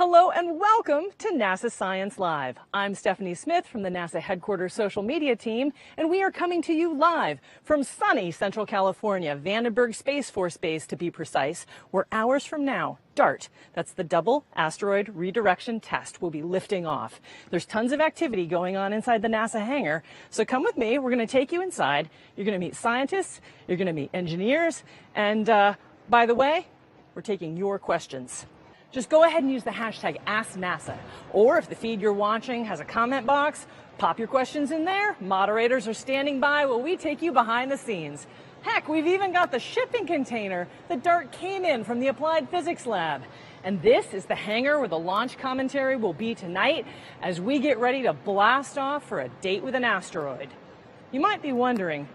Hello and welcome to NASA Science Live. I'm Stephanie Smith from the NASA headquarters social media team, and we are coming to you live from sunny Central California, Vandenberg Space Force Base to be precise, where hours from now, DART, that's the Double Asteroid Redirection Test, will be lifting off. There's tons of activity going on inside the NASA hangar, so come with me. We're going to take you inside. You're going to meet scientists, you're going to meet engineers, and by the way, we're taking your questions. Just go ahead and use the hashtag AskNASA. Or if the feed you're watching has a comment box, pop your questions in there. Moderators are standing by while we take you behind the scenes. Heck, we've even got the shipping container that DART came in from the Applied Physics Lab. And this is the hangar where the launch commentary will be tonight as we get ready to blast off for a date with an asteroid. You might be wondering,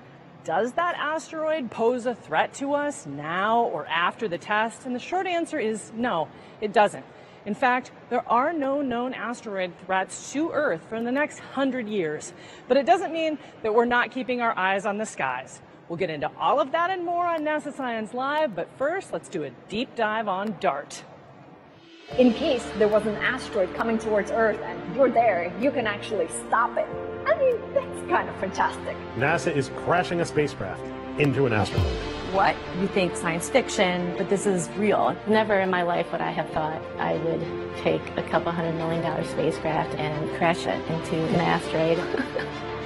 does that asteroid pose a threat to us now or after the test? And the short answer is no, it doesn't. In fact, there are no known asteroid threats to Earth for the next 100 years. But it doesn't mean that we're not keeping our eyes on the skies. We'll get into all of that and more on NASA Science Live, but first, let's do a deep dive on DART. In case there was an asteroid coming towards Earth and you're there, you can actually stop it. I mean, that's kind of fantastic. NASA is crashing a spacecraft into an asteroid. What? You think science fiction, but this is real. Never in my life would I have thought I would take a couple $100 million spacecraft and crash it into an asteroid.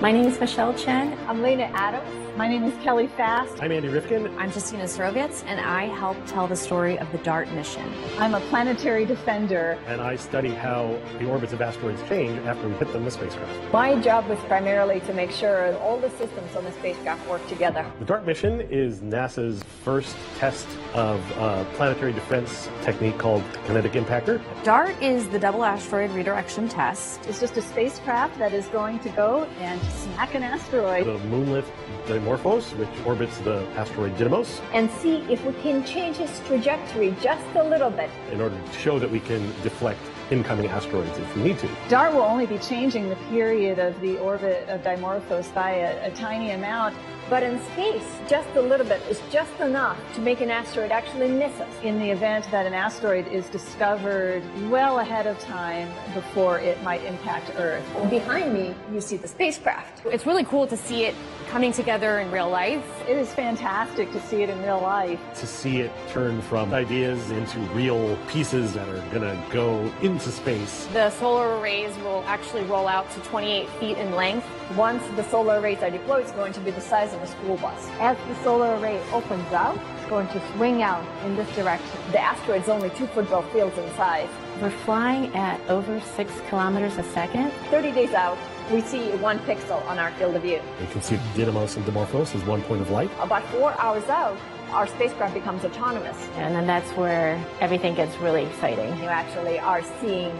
My name is Michelle Chen. I'm Lena Adams. My name is Kelly Fast. I'm Andy Rifkin. I'm Justina Srovitz, and I help tell the story of the DART mission. I'm a planetary defender. And I study how the orbits of asteroids change after we hit them with spacecraft. My job was primarily to make sure that all the systems on the spacecraft work together. The DART mission is NASA's first test of a planetary defense technique called kinetic impactor. DART is the Double Asteroid Redirection Test. It's just a spacecraft that is going to go and smack an asteroid. The moonlet Dimorphos, which orbits the asteroid Didymos, and see if we can change its trajectory just a little bit in order to show that we can deflect incoming asteroids if we need to. DART will only be changing the period of the orbit of Dimorphos by a tiny amount. But in space, just a little bit is just enough to make an asteroid actually miss us. In the event that an asteroid is discovered well ahead of time before it might impact Earth. Behind me, you see the spacecraft. It's really cool to see it coming together in real life. It is fantastic to see it in real life. To see it turn from ideas into real pieces that are going to go into space. The solar arrays will actually roll out to 28 feet in length. Once the solar arrays are deployed, it's going to be the size of a school bus. As the solar array opens out, it's going to swing out in this direction. The asteroid's only 2 football fields in size. We're flying at over 6 kilometers a second. 30 days out, we see 1 pixel on our field of view. You can see Didymos and Dimorphos as 1 point of light. About 4 hours out, our spacecraft becomes autonomous. And then that's where everything gets really exciting. You actually are seeing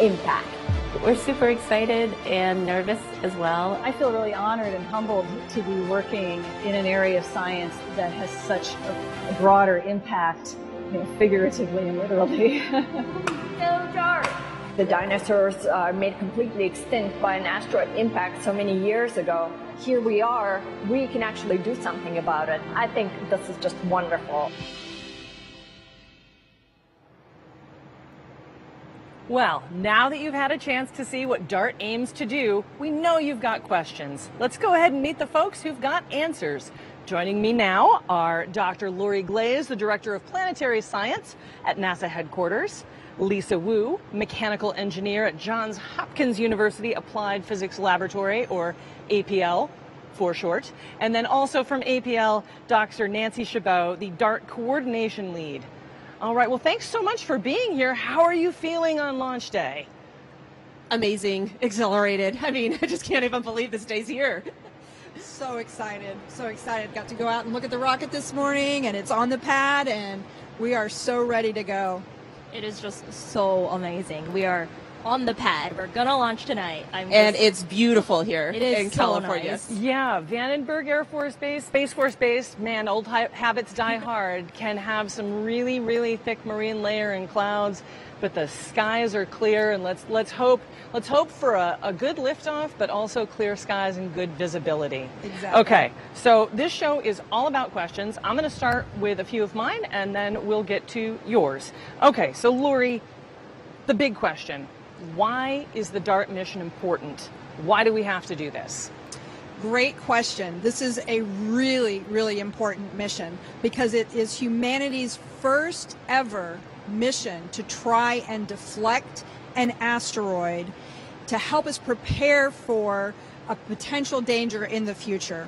impact. We're super excited and nervous as well. I feel really honored and humbled to be working in an area of science that has such a broader impact, figuratively and literally. No DART. The dinosaurs are made completely extinct by an asteroid impact so many years ago. Here we are, we can actually do something about it. I think this is just wonderful. Well, now that you've had a chance to see what DART aims to do, we know you've got questions. Let's go ahead and meet the folks who've got answers. Joining me now are Dr. Lori Glaze, the Director of Planetary Science at NASA headquarters, Lisa Wu, Mechanical Engineer at Johns Hopkins University Applied Physics Laboratory, or APL for short, and then also from APL, Dr. Nancy Chabot, the DART Coordination Lead. All right, well, thanks so much for being here. How are you feeling on launch day? Amazing, exhilarated. I mean, I just can't even believe this day's here. So excited, so excited. Got to go out and look at the rocket this morning, and it's on the pad, and we are so ready to go. It is just so amazing. We are on the pad. We're going to launch tonight. And it's beautiful here in so California. Nice. Yeah, Vandenberg Air Force Base, Space Force Base, man, old habits die hard, can have some really, really thick marine layer and clouds, but the skies are clear, and let's hope for a good liftoff, but also clear skies and good visibility. Exactly. Okay, so this show is all about questions. I'm going to start with a few of mine, and then we'll get to yours. Okay, so Lori, the big question, why is the DART mission important? Why do we have to do this? Great question. This is a really, really important mission because it is humanity's first ever mission to try and deflect an asteroid to help us prepare for a potential danger in the future.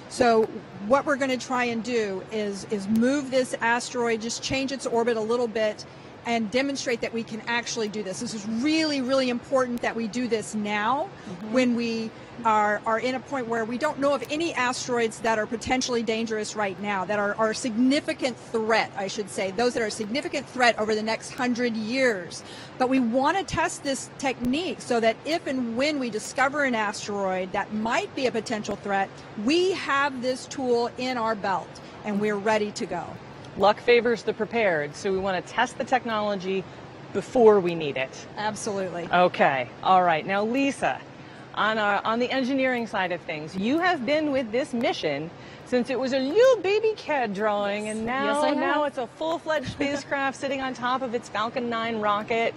So what we're going to try and do is move this asteroid, just change its orbit a little bit, and demonstrate that we can actually do this. This is really, really important that we do this now when we are in a point where we don't know of any asteroids that are potentially dangerous right now, that are a significant threat, I should say, those that are a significant threat over the next 100 years. But we want to test this technique so that if and when we discover an asteroid that might be a potential threat, we have this tool in our belt and we're ready to go. Luck favors the prepared, so we want to test the technology before we need it. Absolutely. Okay, all right. Now, Lisa, on the engineering side of things, you have been with this mission since it was a little baby CAD drawing, and now it's a full-fledged spacecraft sitting on top of its Falcon 9 rocket.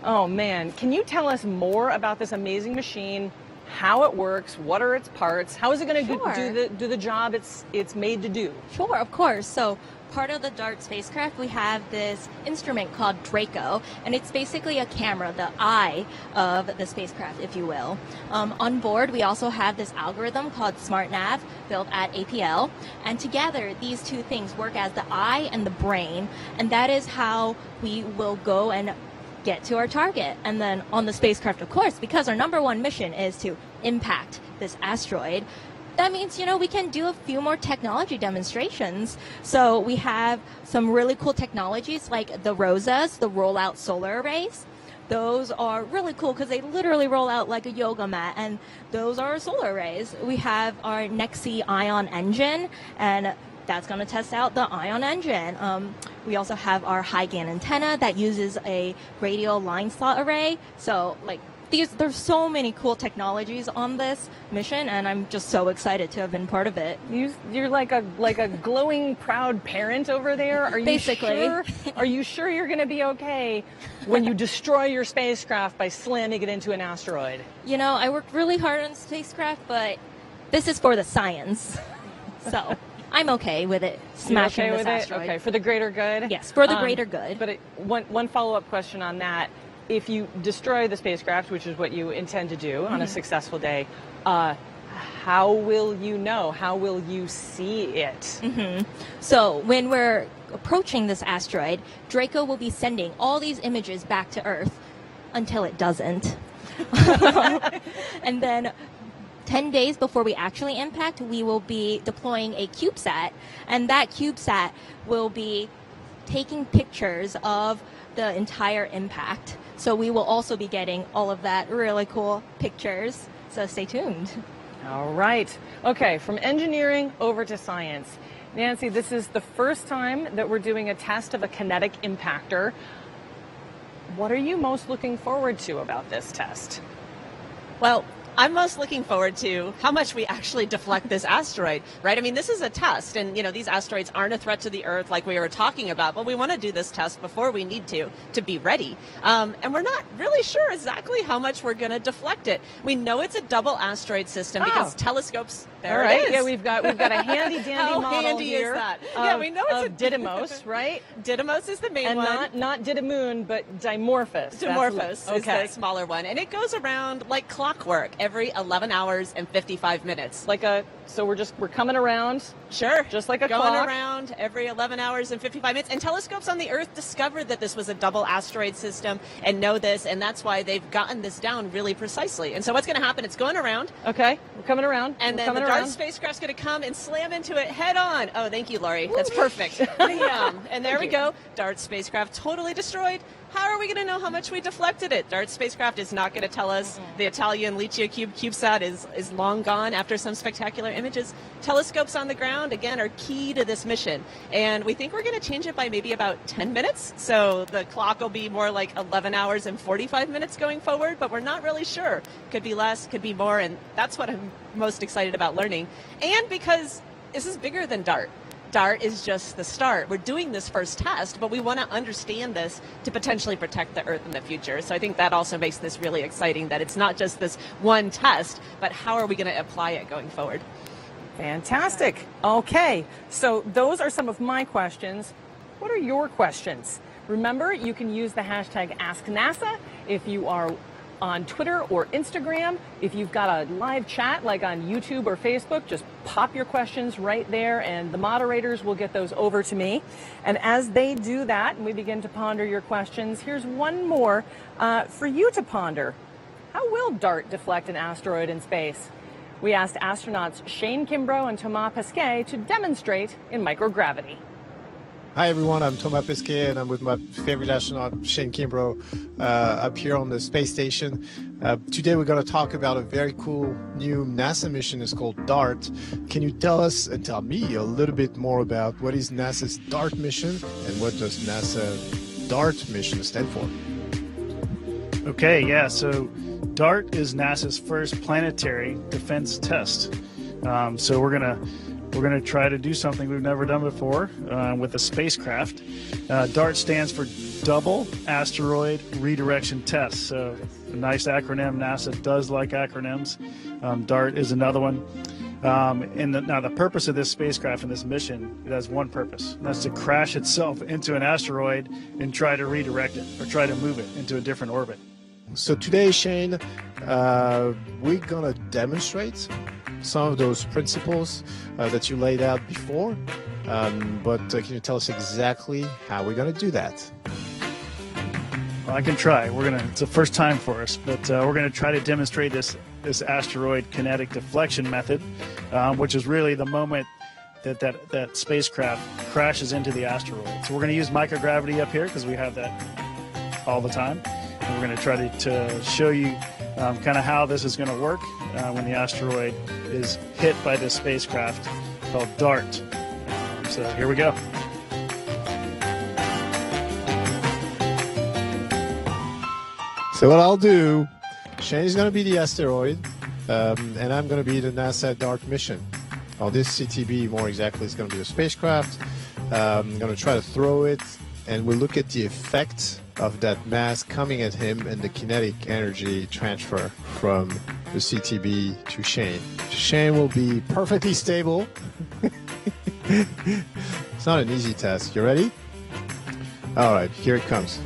Oh man, can you tell us more about this amazing machine? How it works? What are its parts? How is it going to do the job it's made to do? Sure, of course. So part of the DART spacecraft, we have this instrument called Draco, and it's basically a camera, the eye of the spacecraft, if you will. On board, we also have this algorithm called SmartNav, built at APL, and together, these two things work as the eye and the brain, and that is how we will go and get to our target. And then on the spacecraft, of course, because our #1 mission is to impact this asteroid, that means, we can do a few more technology demonstrations. So we have some really cool technologies like the ROSAs, the rollout solar arrays. Those are really cool because they literally roll out like a yoga mat, and those are solar arrays. We have our NEXI ion engine, and that's going to test out the ion engine. We also have our high GaN antenna that uses a radial line slot array. So there's so many cool technologies on this mission, and I'm just so excited to have been part of it. You're like a glowing, proud parent over there. Are you Basically. Sure? Are you sure you're going to be okay when you destroy your spacecraft by slamming it into an asteroid? I worked really hard on the spacecraft, but this is for the science. So I'm okay with it smashing this asteroid. Okay, for the greater good? Yes, for the greater good. But one follow-up question on that. If you destroy the spacecraft, which is what you intend to do on a successful day, how will you know? How will you see it? So when we're approaching this asteroid, Draco will be sending all these images back to Earth until it doesn't. And then 10 days before we actually impact, we will be deploying a CubeSat, and that CubeSat will be taking pictures of the entire impact. So we will also be getting all of that really cool pictures. So stay tuned. All right. Okay, from engineering over to science. Nancy, this is the first time that we're doing a test of a kinetic impactor. What are you most looking forward to about this test? Well, I'm most looking forward to how much we actually deflect this asteroid, right? I mean, this is a test, and, these asteroids aren't a threat to the Earth like we were talking about, but we want to do this test before we need to be ready. And we're not really sure exactly how much we're going to deflect it. We know it's a double asteroid system because telescopes, there it is. Yeah, we've got a handy dandy how model handy here. Is that? Yeah, we know it's Didymos, right? Didymos is the main one. And not Didymoon, but Dimorphos. Dimorphos is the smaller one, and it goes around like clockwork every 11 hours and 55 minutes. So we're coming around. Sure. Just like a going clock. around every 11 hours and 55 minutes. And telescopes on the Earth discovered that this was a double asteroid system and know this, and that's why they've gotten this down really precisely. And so what's going to happen, it's going around. Okay, we're coming around. And then the DART spacecraft's going to come and slam into it head on. Oh, thank you, Laurie. That's perfect. And there we go. DART spacecraft totally destroyed. How are we going to know how much we deflected it? DART spacecraft is not going to tell us. The Italian Licia CubeSat is long gone after some spectacular images. Telescopes on the ground, again, are key to this mission. And we think we're going to change it by maybe about 10 minutes. So the clock will be more like 11 hours and 45 minutes going forward, but we're not really sure. Could be less, could be more, and that's what I'm most excited about learning. And because this is bigger than DART. DART is just the start. We're doing this first test, but we want to understand this to potentially protect the Earth in the future. So I think that also makes this really exciting, that it's not just this one test, but how are we going to apply it going forward? Fantastic. Okay, so those are some of my questions. What are your questions? Remember, you can use the hashtag AskNASA if you are on Twitter or Instagram. If you've got a live chat like on YouTube or Facebook, just pop your questions right there and the moderators will get those over to me. And as they do that and we begin to ponder your questions, here's one more for you to ponder. How will DART deflect an asteroid in space? We asked astronauts Shane Kimbrough and Thomas Pesquet to demonstrate in microgravity. Hi everyone, I'm Thomas Pesquet and I'm with my favorite astronaut Shane Kimbrough up here on the space station. Today we're going to talk about a very cool new NASA mission. It's called DART. Can you tell us and tell me a little bit more about what is NASA's DART mission and what does NASA DART mission stand for? Okay, yeah, so DART is NASA's first planetary defense test. So we're gonna try to do something we've never done before with a spacecraft. DART stands for Double Asteroid Redirection Test. So a nice acronym. NASA does like acronyms. DART is another one. Now the purpose of this spacecraft and this mission, it has one purpose, and that's to crash itself into an asteroid and try to redirect it or try to move it into a different orbit. So today, Shane, we're gonna demonstrate some of those principles that you laid out before, but can you tell us exactly how we're going to do that? Well, I can try. It's the first time for us, but we're going to try to demonstrate this asteroid kinetic deflection method, which is really the moment that spacecraft crashes into the asteroid. So we're going to use microgravity up here because we have that all the time. And we're going to try to show you kind of how this is going to work when the asteroid is hit by this spacecraft called DART. So here we go. So what I'll do, Shane's going to be the asteroid, and I'm going to be the NASA DART mission. Or this CTB, more exactly, is going to be a spacecraft. I'm going to try to throw it, and we'll look at the effect of that mass coming at him and the kinetic energy transfer from the CTB to Shane. Shane will be perfectly stable. It's not an easy task. You ready? All right, here it comes.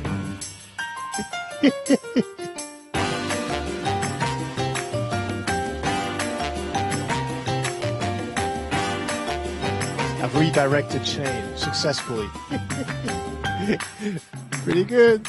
I've redirected Shane successfully. Pretty good.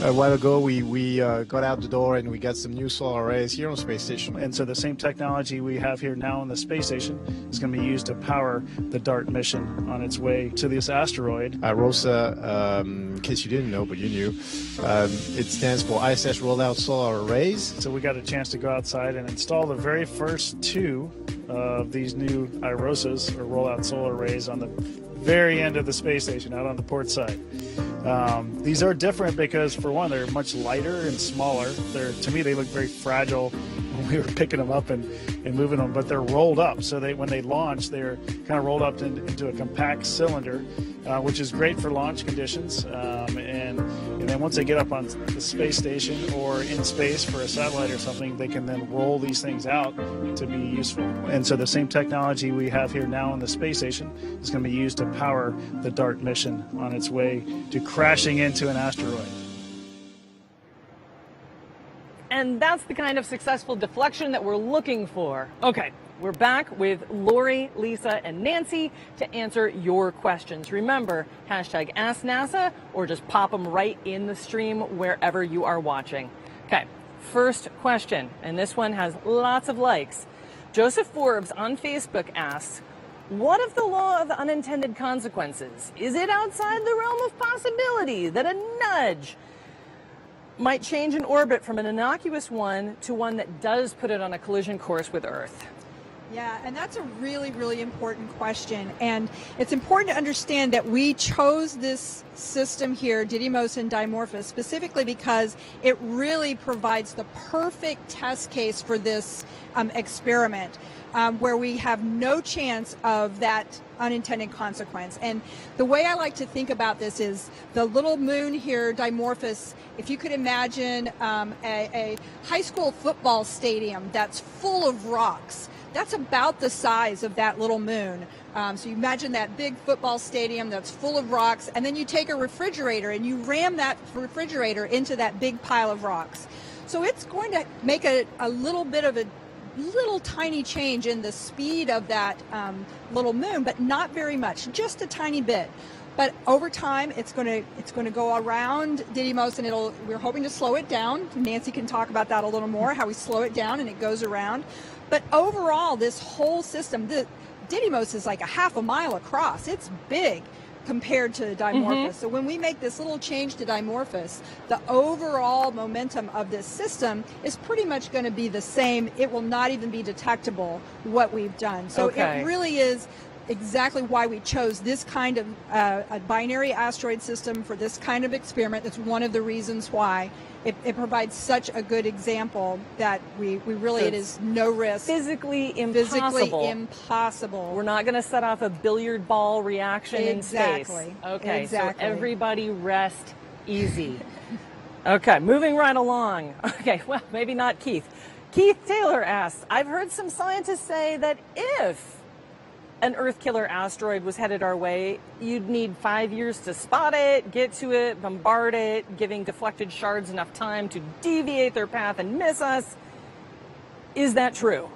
A while ago, we got out the door and we got some new solar arrays here on the space station. And so the same technology we have here now on the space station is going to be used to power the DART mission on its way to this asteroid. ROSA, in case you didn't know, but you knew, it stands for ISS Rollout Solar Arrays. So we got a chance to go outside and install the very first two of these new IROSAs, or Rollout Solar Arrays, on the very end of the space station, out on the port side. These are different because, for one, they're much lighter and smaller. To me, they look very fragile when we were picking them up and moving them, but they're rolled up. So when they launch, they're kind of rolled up into a compact cylinder, which is great for launch conditions. And then once they get up on the space station or in space for a satellite or something, they can then roll these things out to be useful. And so the same technology we have here now on the space station is going to be used to power the DART mission on its way to crashing into an asteroid. And that's the kind of successful deflection that we're looking for. Okay, we're back with Lori, Lisa, and Nancy to answer your questions. Remember, hashtag AskNASA, or just pop them right in the stream wherever you are watching. Okay, first question, and this one has lots of likes. Joseph Forbes on Facebook asks, what of the law of unintended consequences? Is it outside the realm of possibility that a nudge might change an orbit from an innocuous one to one that does put it on a collision course with Earth? Yeah, and that's a really, really important question. And it's important to understand that we chose this system here, Didymos and Dimorphos, specifically because it really provides the perfect test case for this experiment. where we have no chance of that unintended consequence. And the way I like to think about this is the little moon here, Dimorphos, if you could imagine a high school football stadium that's full of rocks, that's about the size of that little moon. So you imagine that big football stadium that's full of rocks, and then you take a refrigerator and you ram that refrigerator into that big pile of rocks. So it's going to make a little bit of a little tiny change in the speed of that little moon, but not very much, just a tiny bit. But over time, it's going to go around Didymos, and we're hoping to slow it down. Nancy can talk about that a little more, how we slow it down and it goes around. But overall, this whole system, Didymos is like a half a mile across. It's big compared to Dimorphos. So when we make this little change to Dimorphos, the overall momentum of this system is pretty much going to be the same. It will not even be detectable what we've done. So it really is exactly why we chose this kind of a binary asteroid system for this kind of experiment. That's one of the reasons why it provides such a good example that we really, it is no risk. Physically impossible. We're not going to set off a billiard ball reaction in space. Okay, so everybody rest easy. Okay, moving right along. Okay, well, maybe not Keith. Keith Taylor asks, I've heard some scientists say that if an Earth-killer asteroid was headed our way, you'd need 5 years to spot it, get to it, bombard it, giving deflected shards enough time to deviate their path and miss us. Is that true?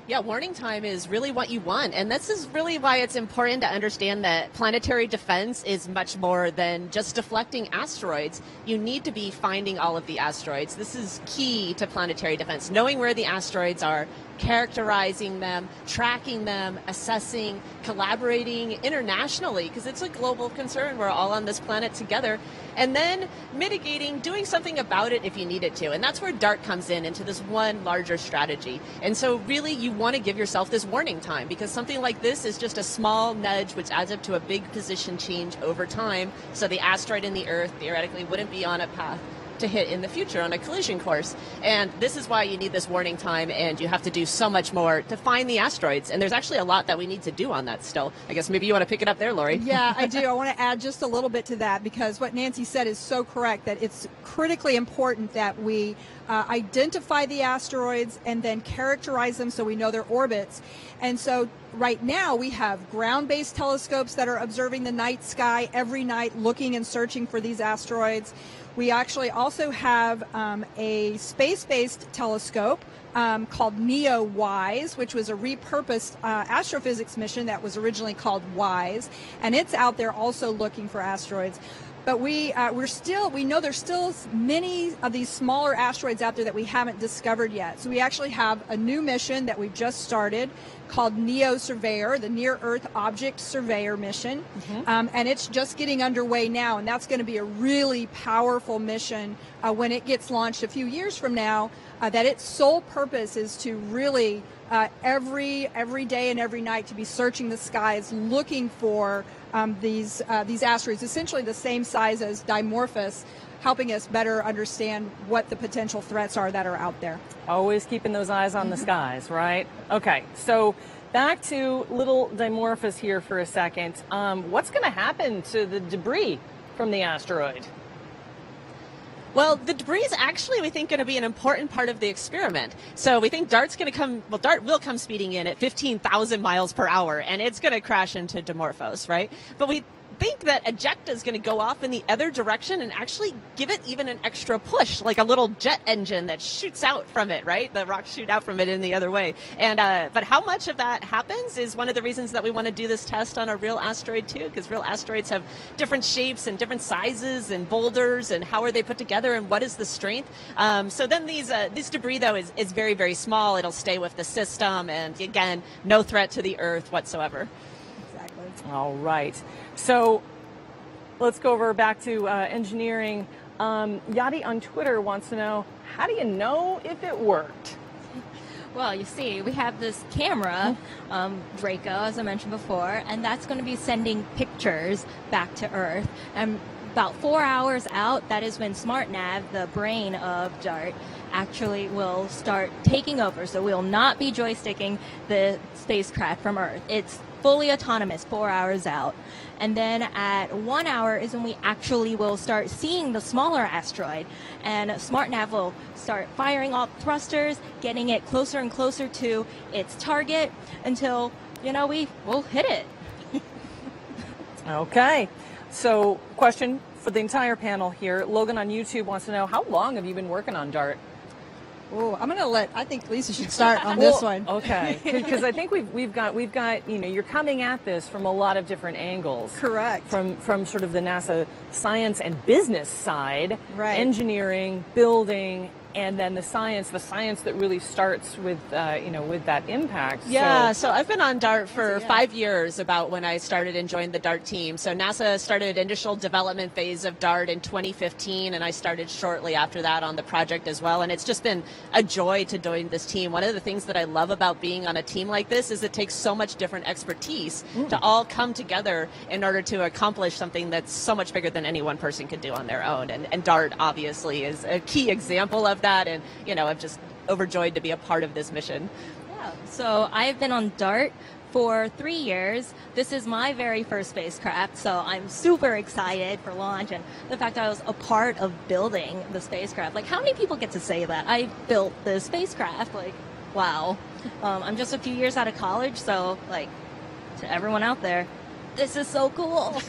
Yeah, warning time is really what you want. And this is really why it's important to understand that planetary defense is much more than just deflecting asteroids. You need to be finding all of the asteroids. This is key to planetary defense, knowing where the asteroids are, characterizing them, tracking them, assessing, collaborating internationally, because it's a global concern. We're all on this planet together. And then mitigating, doing something about it if you need it to. And that's where DART comes into this one larger strategy. And so really you want to give yourself this warning time, because something like this is just a small nudge which adds up to a big position change over time. So the asteroid and the Earth theoretically wouldn't be on a path to hit in the future on a collision course. And this is why you need this warning time, and you have to do so much more to find the asteroids. And there's actually a lot that we need to do on that still. I guess maybe you want to pick it up there, Lori. Yeah, I do. I want to add just a little bit to that, because what Nancy said is so correct, that it's critically important that we identify the asteroids and then characterize them so we know their orbits. And so right now we have ground-based telescopes that are observing the night sky every night, looking and searching for these asteroids. We actually also have a space-based telescope called NEO-WISE, which was a repurposed astrophysics mission that was originally called WISE, and it's out there also looking for asteroids. But we know there's still many of these smaller asteroids out there that we haven't discovered yet. So we actually have a new mission that we've just started called NEO-SURVEYOR, the Near Earth Object Surveyor mission. And it's just getting underway now, and that's going to be a really powerful mission when it gets launched a few years from now, that its sole purpose is to really every day and every night to be searching the skies looking for these asteroids, essentially the same size as Dimorphos, helping us better understand what the potential threats are that are out there. Always keeping those eyes on the skies, right? Okay, so back to little Dimorphos here for a second. What's going to happen to the debris from the asteroid? Well, the debris is actually, we think, going to be an important part of the experiment. So we think DART will come speeding in at 15,000 miles per hour, and it's going to crash into Dimorphos, right? But we think that ejecta is going to go off in the other direction and actually give it even an extra push, like a little jet engine that shoots out from it, right? The rocks shoot out from it in the other way. And but how much of that happens is one of the reasons that we want to do this test on a real asteroid too, because real asteroids have different shapes and different sizes and boulders, and how are they put together and what is the strength. So then this debris though is very, very small. It'll stay with the system, and again, no threat to the Earth whatsoever. All right. So let's go over back to engineering. Yadi on Twitter wants to know, how do you know if it worked? Well, you see, we have this camera, Draco, as I mentioned before, and that's going to be sending pictures back to Earth. And about 4 hours out, that is when SmartNav, the brain of DART, actually will start taking over. So we will not be joysticking the spacecraft from Earth. It's fully autonomous 4 hours out. And then at 1 hour is when we actually will start seeing the smaller asteroid. And SmartNav will start firing off thrusters, getting it closer and closer to its target until, we will hit it. Okay. So, question for the entire panel here. Logan on YouTube wants to know, how long have you been working on DART? Oh, I think Lisa should start on this one. Okay, because I think we've got you're coming at this from a lot of different angles. Correct. From sort of the NASA science and business side, right. Engineering, building, and then the science that really starts with with that impact. Yeah, so I've been on DART for 5 years, about when I started and joined the DART team. So NASA started initial development phase of DART in 2015, and I started shortly after that on the project as well. And it's just been a joy to join this team. One of the things that I love about being on a team like this is it takes so much different expertise to all come together in order to accomplish something that's so much bigger than any one person could do on their own. And DART obviously is a key example of that, and I'm just overjoyed to be a part of this mission. Yeah. So I've been on DART for 3 years. This is my very first spacecraft, so I'm super excited for launch and the fact that I was a part of building the spacecraft. Like, how many people get to say that I built the spacecraft? Like, wow. I'm just a few years out of college, so like, to everyone out there, this is so cool.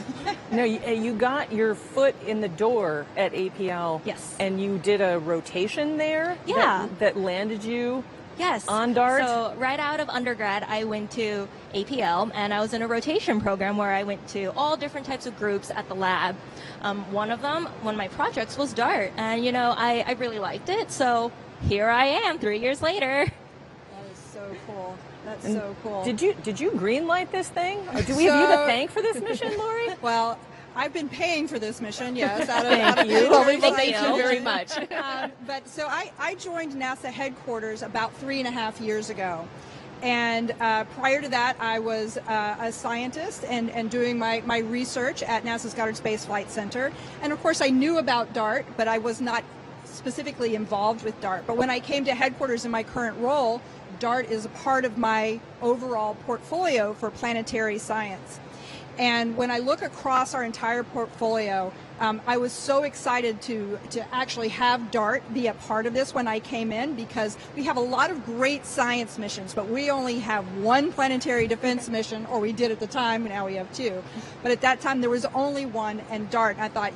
No, you got your foot in the door at APL. Yes. And you did a rotation there. Yeah. That landed you. Yes. On DART. So right out of undergrad, I went to APL, and I was in a rotation program where I went to all different types of groups at the lab. One of my projects was DART, and I really liked it. So here I am 3 years later. That is so cool. That's so cool. Did you greenlight this thing? Or do we have you to thank for this mission, Lori? Well, I've been paying for this mission, yes. Thank you. Thank you very much. But so I joined NASA headquarters about 3.5 years ago. And prior to that, I was a scientist and doing my research at NASA's Goddard Space Flight Center. And of course, I knew about DART, but I was not specifically involved with DART. But when I came to headquarters in my current role, DART is a part of my overall portfolio for planetary science. And when I look across our entire portfolio, I was so excited to actually have DART be a part of this when I came in, because we have a lot of great science missions, but we only have one planetary defense mission, or we did at the time, now we have two. But at that time there was only one, and DART. And I thought,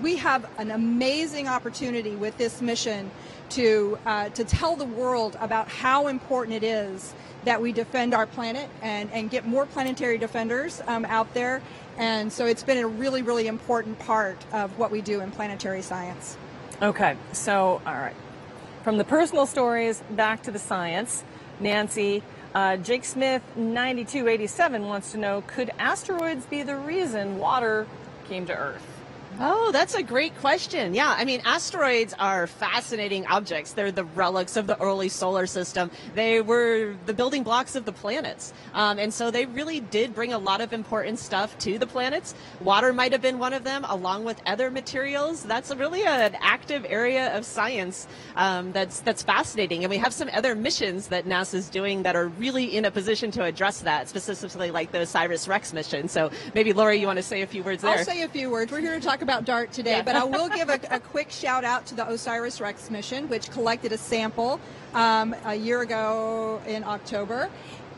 we have an amazing opportunity with this mission to tell the world about how important it is that we defend our planet and get more planetary defenders out there. And so it's been a really, really important part of what we do in planetary science. Okay, so, all right. From the personal stories back to the science, Nancy, Jake Smith, 9287 wants to know, could asteroids be the reason water came to Earth? Oh, that's a great question. Yeah, I mean, asteroids are fascinating objects. They're the relics of the early solar system. They were the building blocks of the planets. And so they really did bring a lot of important stuff to the planets. Water might have been one of them, along with other materials. That's really an active area of science that's fascinating. And we have some other missions that NASA's doing that are really in a position to address that, specifically like the OSIRIS-REx mission. So maybe, Lori, you want to say a few words there? I'll say a few words. We're here to talk about DART today, but I will give a quick shout out to the OSIRIS-REx mission, which collected a sample a year ago in October,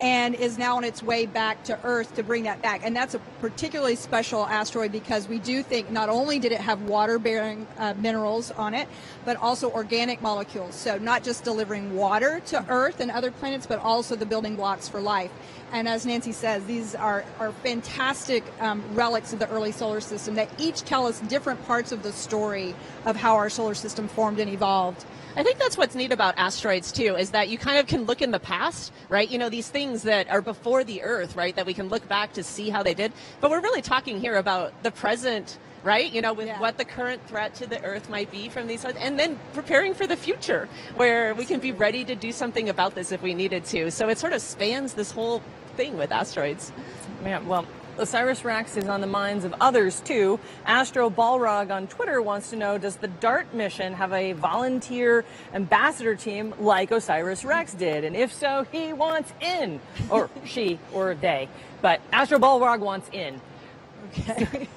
and is now on its way back to Earth to bring that back. And that's a particularly special asteroid because we do think not only did it have water-bearing minerals on it, but also organic molecules. So not just delivering water to Earth and other planets, but also the building blocks for life. And as Nancy says, these are fantastic relics of the early solar system that each tell us different parts of the story of how our solar system formed and evolved. I think that's what's neat about asteroids, too, is that you kind of can look in the past, right? These things that are before the Earth, right, that we can look back to see how they did. But we're really talking here about the present, right? With what the current threat to the Earth might be from these, and then preparing for the future, where we can be ready to do something about this if we needed to. So it sort of spans this whole thing with asteroids. Yeah, well, OSIRIS-REx is on the minds of others, too. Astro Balrog on Twitter wants to know, does the DART mission have a volunteer ambassador team like OSIRIS-REx did? And if so, he wants in. Or she, or they. But Astro Balrog wants in. Okay.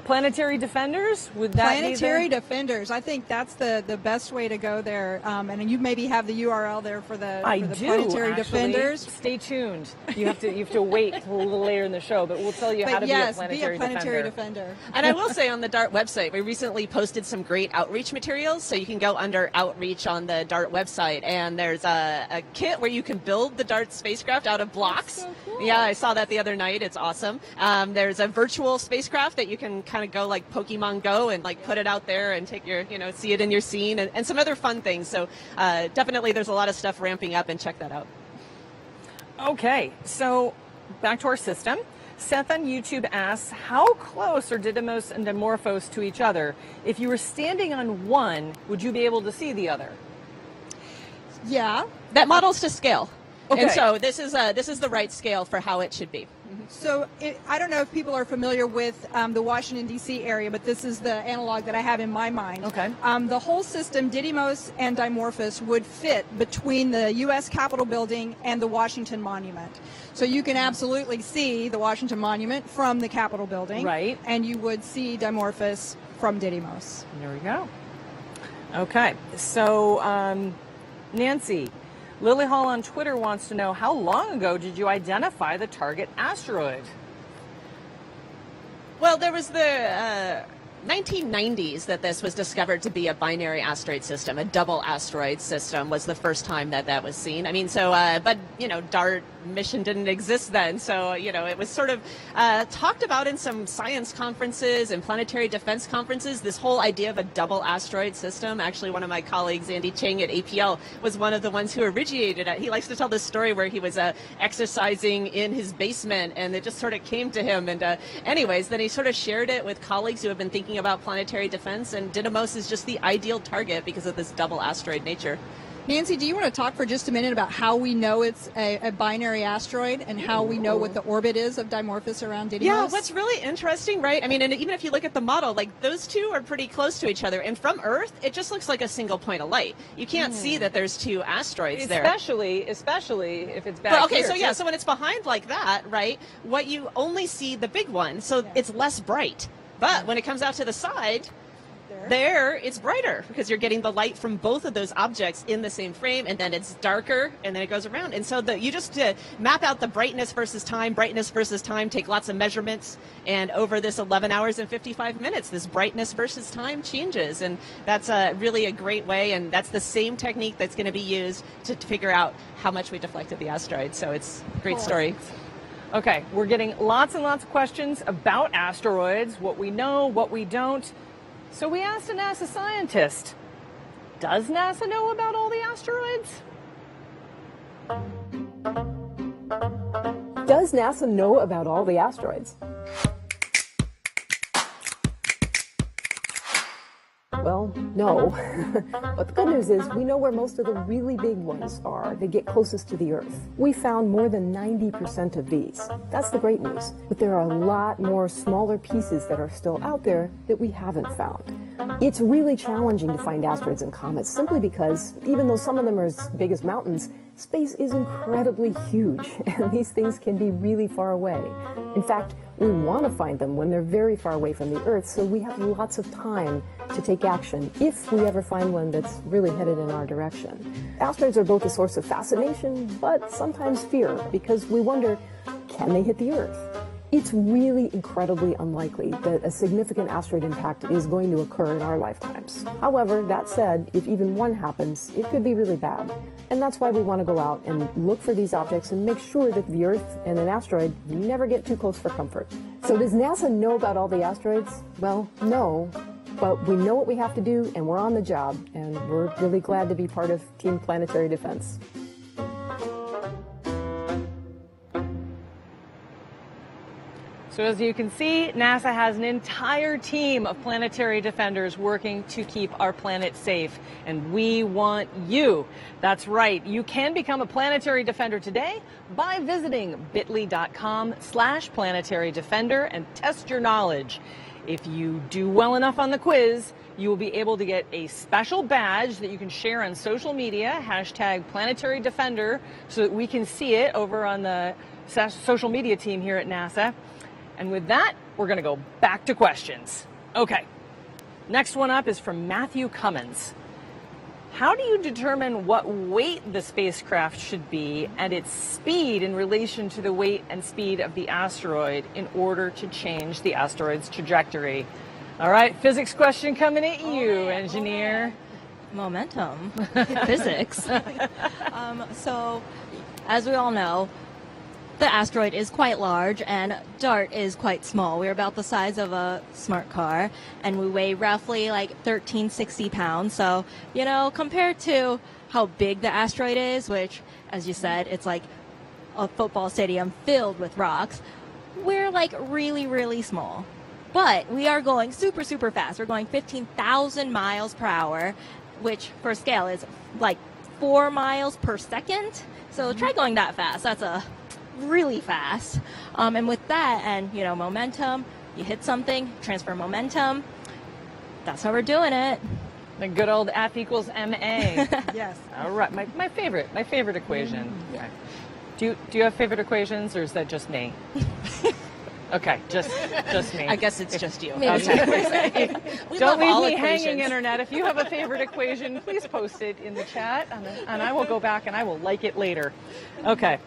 Planetary Defenders? Would that Planetary Defenders. I think that's the best way to go there. And you maybe have the URL there for the Planetary Defenders. Stay tuned. You have to wait a little later in the show, but we'll tell you how to be a Planetary Defender. And I will say on the DART website, we recently posted some great outreach materials. So you can go under outreach on the DART website, and there's a kit where you can build the DART spacecraft out of blocks. That's so cool. Yeah, I saw that the other night. It's awesome. There's a virtual spacecraft that you can kind of go like Pokemon Go and like put it out there and take your, see it in your scene, and some other fun things. So definitely there's a lot of stuff ramping up, and check that out. Okay, so back to our system. Seth on YouTube asks, how close are Didymos and Dimorphos to each other? If you were standing on one, would you be able to see the other? Yeah. That model's to scale. Okay. And so this is the right scale for how it should be. So I don't know if people are familiar with the Washington, D.C. area, but this is the analog that I have in my mind. Okay. The whole system, Didymos and Dimorphos, would fit between the U.S. Capitol building and the Washington Monument. So you can absolutely see the Washington Monument from the Capitol building. Right. And you would see Dimorphos from Didymos. There we go. Okay, so Nancy, Lily Hall on Twitter wants to know, how long ago did you identify the target asteroid? Well, there was the 1990s that this was discovered to be a binary asteroid system. A double asteroid system was the first time that was seen. I mean, so, but, DART mission didn't exist then. So, it was sort of talked about in some science conferences and planetary defense conferences, this whole idea of a double asteroid system. Actually, one of my colleagues, Andy Chang at APL, was one of the ones who originated it. He likes to tell this story where he was exercising in his basement, and it just sort of came to him. And anyways, then he sort of shared it with colleagues who have been thinking about planetary defense, and Didymos is just the ideal target because of this double asteroid nature. Nancy, do you want to talk for just a minute about how we know it's a binary asteroid and how we know what the orbit is of Dimorphos around Didymos? Yeah, what's really interesting, right? I mean, and even if you look at the model, like those two are pretty close to each other. And from Earth, it just looks like a single point of light. You can't see that there's two asteroids there. Especially if it's back but, okay, here. so yeah, so when it's behind like that, right, what you only see the big one, so it's less bright. But when it comes out to the side, there it's brighter because you're getting the light from both of those objects in the same frame, and then it's darker, and then it goes around. And so you just map out the brightness versus time, take lots of measurements, and over this 11 hours and 55 minutes, this brightness versus time changes. And that's really a great way, and that's the same technique that's going to be used to figure out how much we deflected the asteroid. So it's a great story. Okay, we're getting lots and lots of questions about asteroids, what we know, what we don't. So we asked a NASA scientist, does NASA know about all the asteroids? Does NASA know about all the asteroids? Well, no. But the good news is we know where most of the really big ones are. They get closest to the Earth. We found more than 90% of these. That's the great news. But there are a lot more smaller pieces that are still out there that we haven't found. It's really challenging to find asteroids and comets simply because even though some of them are as big as mountains, space is incredibly huge, and these things can be really far away. In fact, we want to find them when they're very far away from the Earth, so we have lots of time to take action if we ever find one that's really headed in our direction. Asteroids are both a source of fascination, but sometimes fear, because we wonder, can they hit the Earth? It's really incredibly unlikely that a significant asteroid impact is going to occur in our lifetimes. However, that said, if even one happens, it could be really bad. And that's why we want to go out and look for these objects and make sure that the Earth and an asteroid never get too close for comfort. So does NASA know about all the asteroids? Well, no. But we know what we have to do, and we're on the job, and we're really glad to be part of Team Planetary Defense. So as you can see, NASA has an entire team of planetary defenders working to keep our planet safe. And we want you. That's right. You can become a planetary defender today by visiting bit.ly.com/planetary defender and test your knowledge. If you do well enough on the quiz, you will be able to get a special badge that you can share on social media, #planetary defender, so that we can see it over on the social media team here at NASA. And with that, we're going to go back to questions. Okay, next one up is from Matthew Cummins. How do you determine what weight the spacecraft should be and its speed in relation to the weight and speed of the asteroid in order to change the asteroid's trajectory? All right, physics question coming at you, engineer. Momentum. Physics. So, as we all know, the asteroid is quite large and DART is quite small. We're about the size of a smart car and we weigh roughly like 1360 pounds. So, you know, compared to how big the asteroid is, which, as you said, it's like a football stadium filled with rocks, we're like really, really small. But we are going super, super fast. We're going 15,000 miles per hour, which for scale is like 4 miles per second. So try going that fast. That's really fast. And with that and, you know, momentum, you hit something, transfer momentum. That's how we're doing it. The good old F equals ma. Yes. All right, my favorite equation. Okay. Do you have favorite equations, or is that just me? Okay, just me. I guess it's just you. Okay. We Don't love leave all me equations. hanging, Internet. If you have a favorite equation, please post it in the chat, and I will go back and I will like it later. Okay.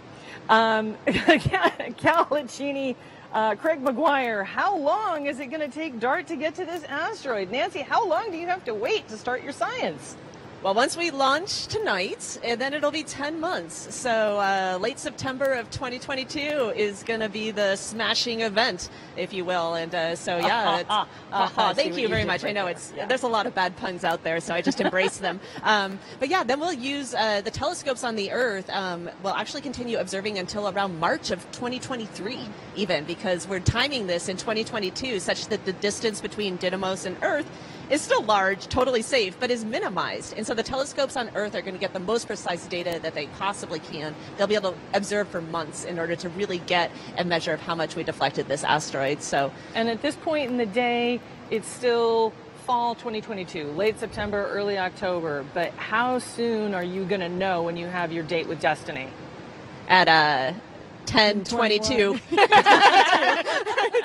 Calicini, Craig McGuire, how long is it going to take DART to get to this asteroid? Nancy, how long do you have to wait to start your science? Well, once we launch tonight, and then it'll be 10 months. So late September of 2022 is going to be the smashing event, if you will. And so, yeah, thank you very much. I know there's a lot of bad puns out there, so I just embrace them. But yeah, then we'll use the telescopes on the Earth. We'll actually continue observing until around March of 2023, even, because we're timing this in 2022 such that the distance between Didymos and Earth is still large, totally safe, but is minimized. And so the telescopes on Earth are going to get the most precise data that they possibly can. They'll be able to observe for months in order to really get a measure of how much we deflected this asteroid. So, and at this point in the day, it's still fall 2022, late September, early October. But how soon are you going to know when you have your date with Destiny? At 10:22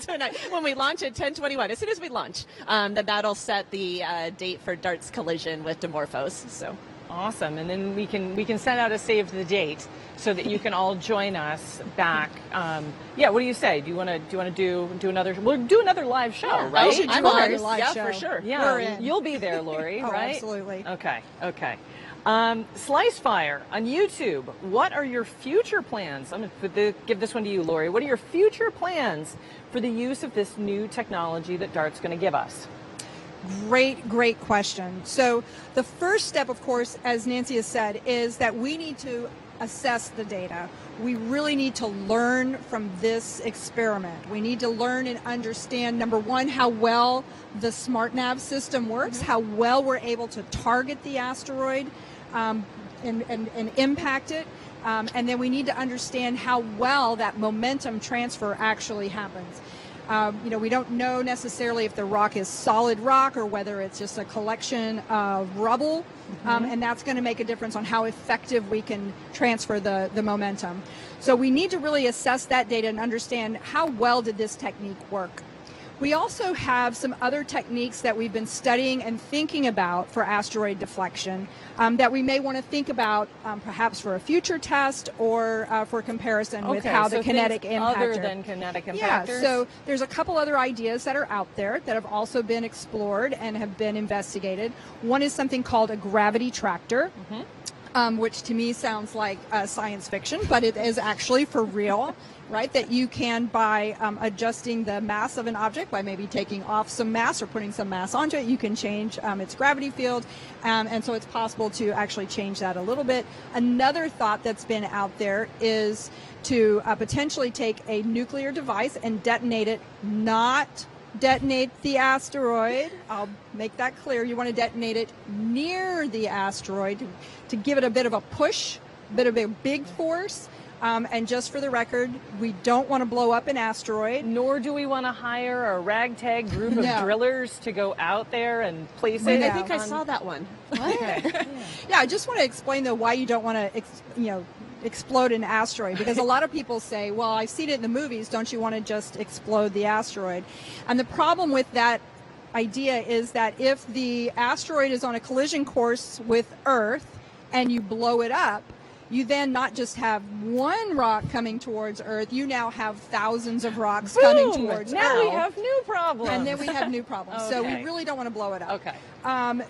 tonight, when we launch at 10:21, as soon as we launch, that'll set the date for DART's collision with Dimorphos. So awesome, and then we can send out a save the date so that you can all join us back. Yeah, what do you say? Do you want to do another? We'll do another live show, right? We should do another live show. For sure. Yeah, you'll be there, Lori, right? Absolutely. Okay. Slicefire on YouTube. What are your future plans? I'm going to give this one to you, Lori. What are your future plans for the use of this new technology that DART's going to give us? Great question. So the first step, of course, as Nancy has said, is that we need to assess the data. We really need to learn from this experiment. We need to learn and understand, number one, how well the SmartNav system works, how well we're able to target the asteroid and impact it. And then we need to understand how well that momentum transfer actually happens. We don't know necessarily if the rock is solid rock or whether it's just a collection of rubble, and that's going to make a difference on how effective we can transfer the momentum. So we need to really assess that data and understand how well did this technique work. We also have some other techniques that we've been studying and thinking about for asteroid deflection that we may want to think about perhaps for a future test or for comparison with how the kinetic impactor. Other than kinetic impactors? Yeah, so there's a couple other ideas that are out there that have also been explored and have been investigated. One is something called a gravity tractor. which to me sounds like science fiction, but it is actually for real, right? That you can, by adjusting the mass of an object, by maybe taking off some mass or putting some mass onto it, you can change its gravity field. And so it's possible to actually change that a little bit. Another thought that's been out there is to potentially take a nuclear device and detonate it, not detonate the asteroid. I'll make that clear. You want to detonate it near the asteroid to give it a bit of a push, a bit of a big force. And just for the record, we don't want to blow up an asteroid. Nor do we want to hire a ragtag group of drillers to go out there and place it. I think I saw that one. What? Yeah, I just want to explain, though, why you don't want to, explode an asteroid, because a lot of people say, well, I've seen it in the movies, don't you want to just explode the asteroid? And the problem with that idea is that if the asteroid is on a collision course with Earth and you blow it up, you then not just have one rock coming towards Earth, you now have thousands of rocks coming towards Earth. Now we have new problems. And then we have new problems. Okay. So we really don't want to blow it up. Okay.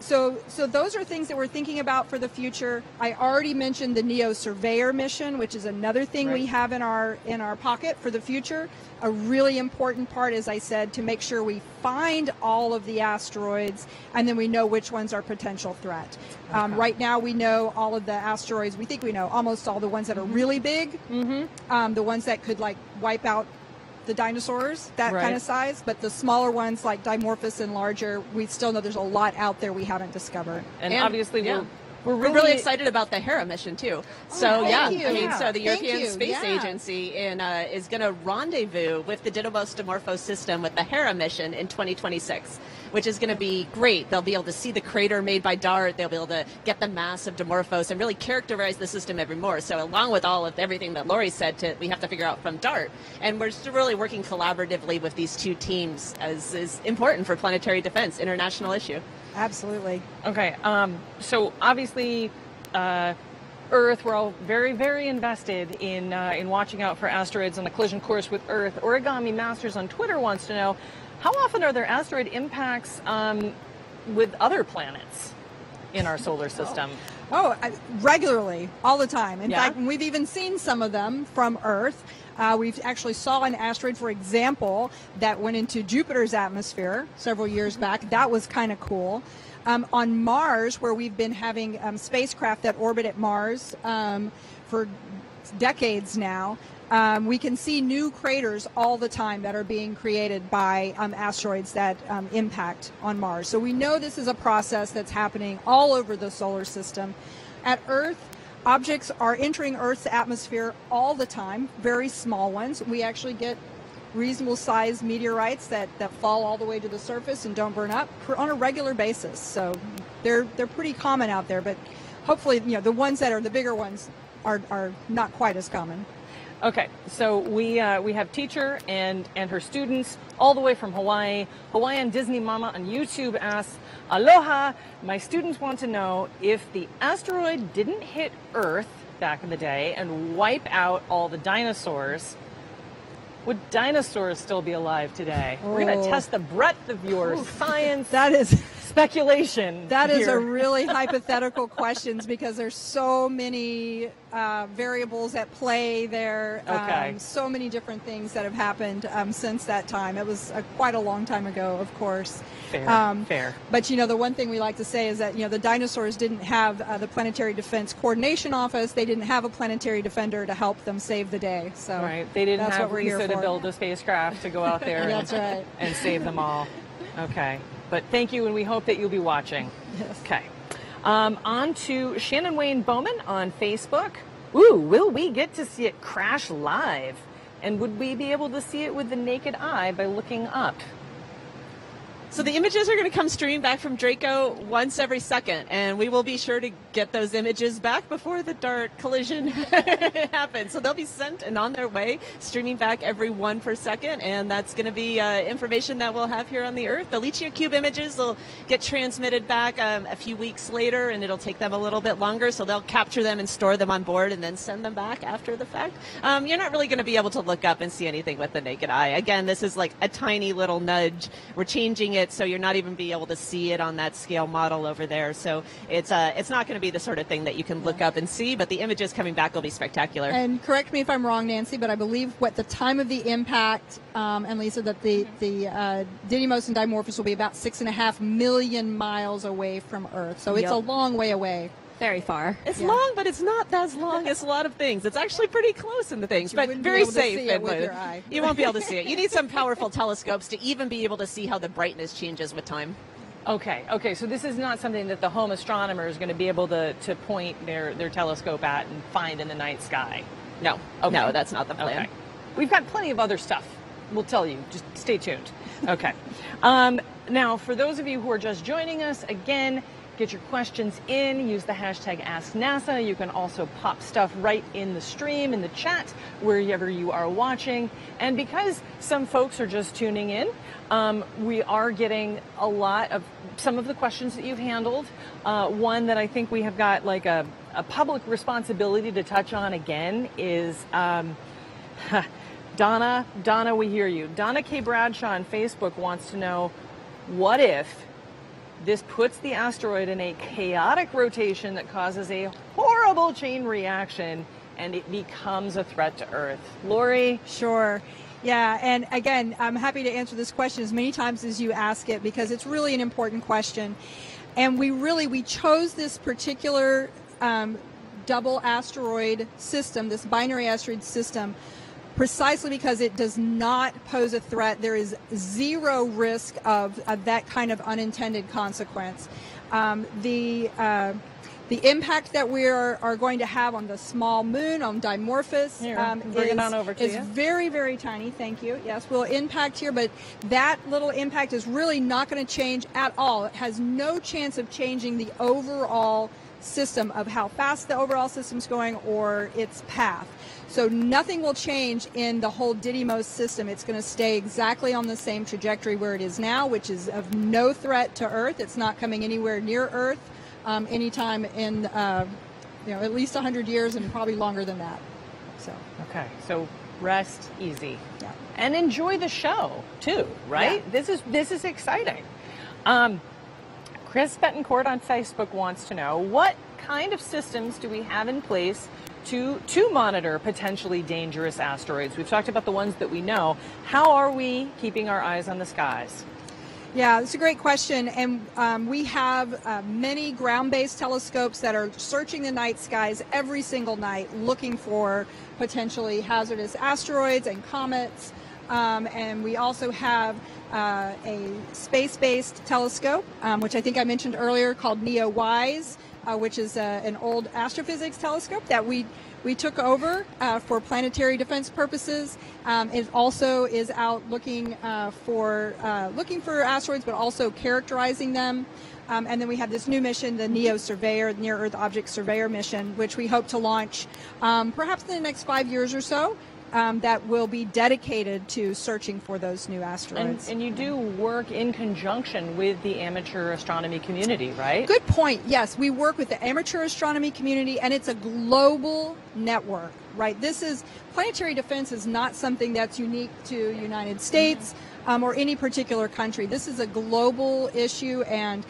So those are things that we're thinking about for the future. I already mentioned the NEO Surveyor mission, which is another thing we have in our pocket for the future. A really important part, as I said, to make sure we find all of the asteroids and then we know which ones are potential threat. Right now we know all of the asteroids. We think we know almost all the ones that are really big, the ones that could like wipe out the dinosaurs, that kind of size, but the smaller ones like Dimorphos and larger, we still know there's a lot out there we haven't discovered. And obviously we're really excited about the Hera mission too. So so the European Space Agency is going to rendezvous with the Didymos Dimorphos system with the Hera mission in 2026, which is going to be great. They'll be able to see the crater made by DART. They'll be able to get the mass of Dimorphos and really characterize the system even more. So along with all of everything that Lori said, we have to figure out from DART. And we're still really working collaboratively with these two teams, as is important for planetary defense, international issue. Absolutely. Okay. So obviously, Earth, we're all very, very invested in watching out for asteroids on the collision course with Earth. Origami Masters on Twitter wants to know, how often are there asteroid impacts with other planets in our solar system? Regularly, all the time. In fact, we've even seen some of them from Earth. We've actually saw an asteroid, for example, that went into Jupiter's atmosphere several years back. That was kind of cool. On Mars, where we've been having spacecraft that orbit at Mars for decades now, we can see new craters all the time that are being created by asteroids that impact on Mars. So we know this is a process that's happening all over the solar system. At Earth, objects are entering Earth's atmosphere all the time, very small ones. We actually get reasonable sized meteorites that fall all the way to the surface and don't burn up on a regular basis. So they're pretty common out there, but hopefully, the ones that are the bigger ones are not quite as common. Okay, so we have teacher and her students all the way from Hawaii. Hawaiian Disney Mama on YouTube asks, aloha, my students want to know if the asteroid didn't hit Earth back in the day and wipe out all the dinosaurs, would dinosaurs still be alive today? We're going to test the breadth of your science. That is speculation. That is a really hypothetical question, because there's so many variables at play there. So many different things that have happened since that time. It was quite a long time ago, of course. Fair. But the one thing we like to say is that the dinosaurs didn't have the Planetary Defense Coordination Office. They didn't have a planetary defender to help them save the day. So they didn't that's have what we're here to for. build a spacecraft to go out there That's right. and save them all. Okay. But thank you, and we hope that you'll be watching. Yes. Okay. On to Shannon Wayne Bowman on Facebook. Ooh, will we get to see it crash live? And would we be able to see it with the naked eye by looking up? So the images are going to come streaming back from Draco once every second, and we will be sure to get those images back before the DART collision happens. So they'll be sent and on their way, streaming back every 1 per second, and that's going to be information that we'll have here on the Earth. The Lichia Cube images will get transmitted back a few weeks later, and it'll take them a little bit longer, so they'll capture them and store them on board and then send them back after the fact. You're not really going to be able to look up and see anything with the naked eye. Again, this is like a tiny little nudge. We're changing it it, so you're not even be able to see it on that scale model over there. So it's not going to be the sort of thing that you can look up and see, but the images coming back will be spectacular. And correct me if I'm wrong, Nancy, but I believe what the time of the impact, and Lisa, that the Didymos and Dimorphos will be about 6.5 million miles away from Earth. So it's a long way away. Very far. It's long, but it's not as long as a lot of things. It's actually pretty close in the things, but very safe. You won't be able to see it. You need some powerful telescopes to even be able to see how the brightness changes with time. Okay, so this is not something that the home astronomer is going to be able to point their telescope at and find in the night sky. No, no, that's not the plan. Okay. We've got plenty of other stuff. We'll tell you. Just stay tuned. Okay. Now, for those of you who are just joining us, again, get your questions in. Use the hashtag AskNASA. You can also pop stuff right in the stream, in the chat, wherever you are watching. And because some folks are just tuning in, we are getting a lot of some of the questions that you've handled. One that I think we have got like a public responsibility to touch on again is Donna, we hear you. Donna K. Bradshaw on Facebook wants to know, what if this puts the asteroid in a chaotic rotation that causes a horrible chain reaction and it becomes a threat to Earth? Lori? Sure. Yeah, and again, I'm happy to answer this question as many times as you ask it, because it's really an important question. And we chose this particular double asteroid system, this binary asteroid system, precisely because it does not pose a threat. There is zero risk of that kind of unintended consequence. The impact that we are going to have on the small moon, on Dimorphos, is very, very tiny. Thank you. Yes, will impact here, but that little impact is really not going to change at all. It has no chance of changing the overall system, of how fast the overall system's going or its path. So nothing will change in the whole Didymos system. It's going to stay exactly on the same trajectory where it is now, which is of no threat to Earth. It's not coming anywhere near Earth anytime in at least 100 years, and probably longer than that. Okay, so rest easy. Yeah. And enjoy the show too, right? Yeah. This is exciting. Chris Betancourt on Facebook wants to know, what kind of systems do we have in place to monitor potentially dangerous asteroids? We've talked about the ones that we know. How are we keeping our eyes on the skies? Yeah, it's a great question, and we have many ground-based telescopes that are searching the night skies every single night, looking for potentially hazardous asteroids and comets. And we also have a space-based telescope, which I think I mentioned earlier, called NEO-WISE, which is an old astrophysics telescope that we took over for planetary defense purposes. It also is out looking for asteroids, but also characterizing them. And then we have this new mission, the NEO Surveyor, Near Earth Object Surveyor mission, which we hope to launch perhaps in the next 5 years or so. That will be dedicated to searching for those new asteroids. And you do work in conjunction with the amateur astronomy community, right? Good point. Yes, we work with the amateur astronomy community, and it's a global network, right? Planetary defense is not something that's unique to the United States or any particular country. This is a global issue, and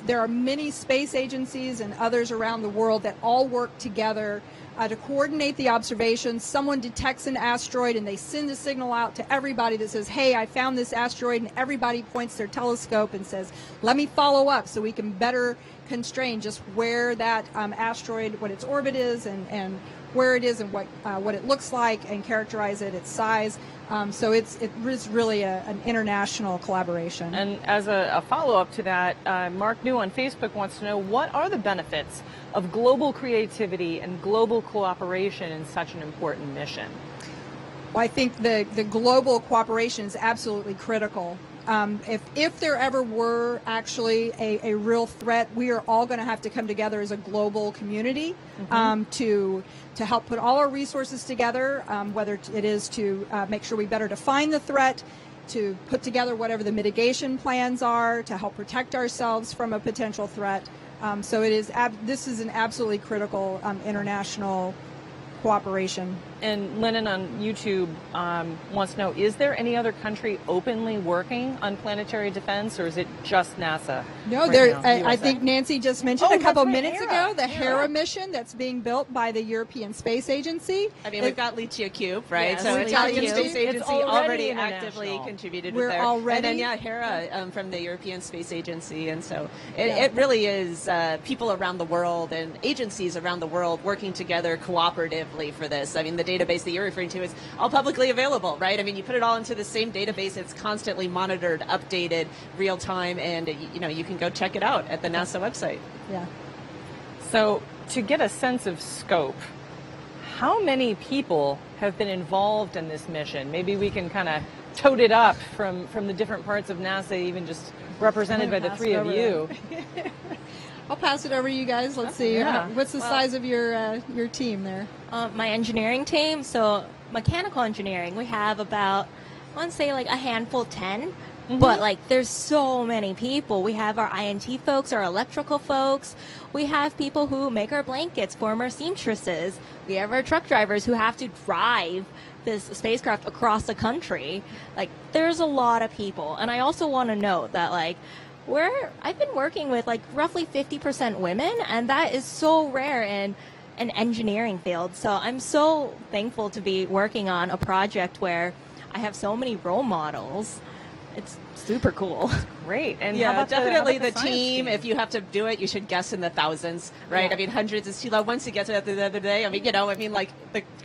there are many space agencies and others around the world that all work together to coordinate the observations. Someone detects an asteroid and they send a signal out to everybody that says, hey, I found this asteroid, and everybody points their telescope and says, let me follow up so we can better constrain just where that asteroid, what its orbit is, and where it is, and what it looks like, and characterize it, its size. So it is really an international collaboration. And as a follow-up to that, Mark New on Facebook wants to know, what are the benefits of global creativity and global cooperation in such an important mission? Well, I think the global cooperation is absolutely critical. If there ever were actually a real threat, we are all going to have to come together as a global community to help put all our resources together, whether it is to make sure we better define the threat, to put together whatever the mitigation plans are, to help protect ourselves from a potential threat. So this is an absolutely critical international cooperation. And Lennon on YouTube wants to know, is there any other country openly working on planetary defense, or is it just NASA? No, I think Nancy just mentioned a couple minutes ago the Hera mission that's being built by the European Space Agency. I mean, we've got Lichia Cube, right? Yes, so Italian Cube. Space Agency It's already international. actively contributed We're with there. already- And then, Hera from the European Space Agency. And so it really is people around the world and agencies around the world working together cooperatively for this. I mean, the database that you're referring to is all publicly available, right? I mean, you put it all into the same database. It's constantly monitored, updated, real time, and you can go check it out at the NASA website. Yeah. So to get a sense of scope, how many people have been involved in this mission? Maybe we can kind of tote it up from the different parts of NASA, even just represented by the three of you. I'll pass it over to you guys. Let's see. Yeah. What's the size of your team there? My engineering team, so mechanical engineering, we have about, I want to say like a handful, 10. But like there's so many people. We have our INT folks, our electrical folks. We have people who make our blankets, former seamstresses. We have our truck drivers who have to drive this spacecraft across the country. Like there's a lot of people. And I also want to note that like I've been working with like roughly 50% women, and that is so rare in an engineering field. So I'm so thankful to be working on a project where I have so many role models. It's super cool. Great. And Yeah, how about definitely the the team. If you have to do it, you should guess in the thousands, right? Yeah. I mean, hundreds is too low. Once you get to that the other day, I mean, like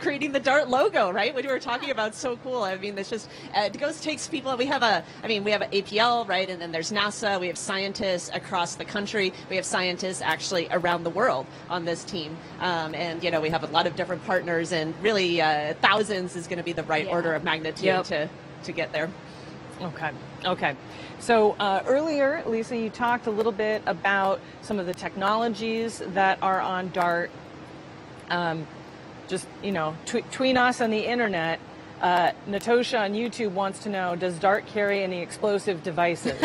creating the DART logo, right? What you were talking about, so cool. I mean, it's just it takes people. We have an APL, right? And then there's NASA. We have scientists across the country. We have scientists actually around the world on this team. And we have a lot of different partners, and really thousands is going to be the right order of magnitude to get there. Okay. So earlier, Lisa, you talked a little bit about some of the technologies that are on DART. Tween us on the internet. Natosha on YouTube wants to know, does DART carry any explosive devices?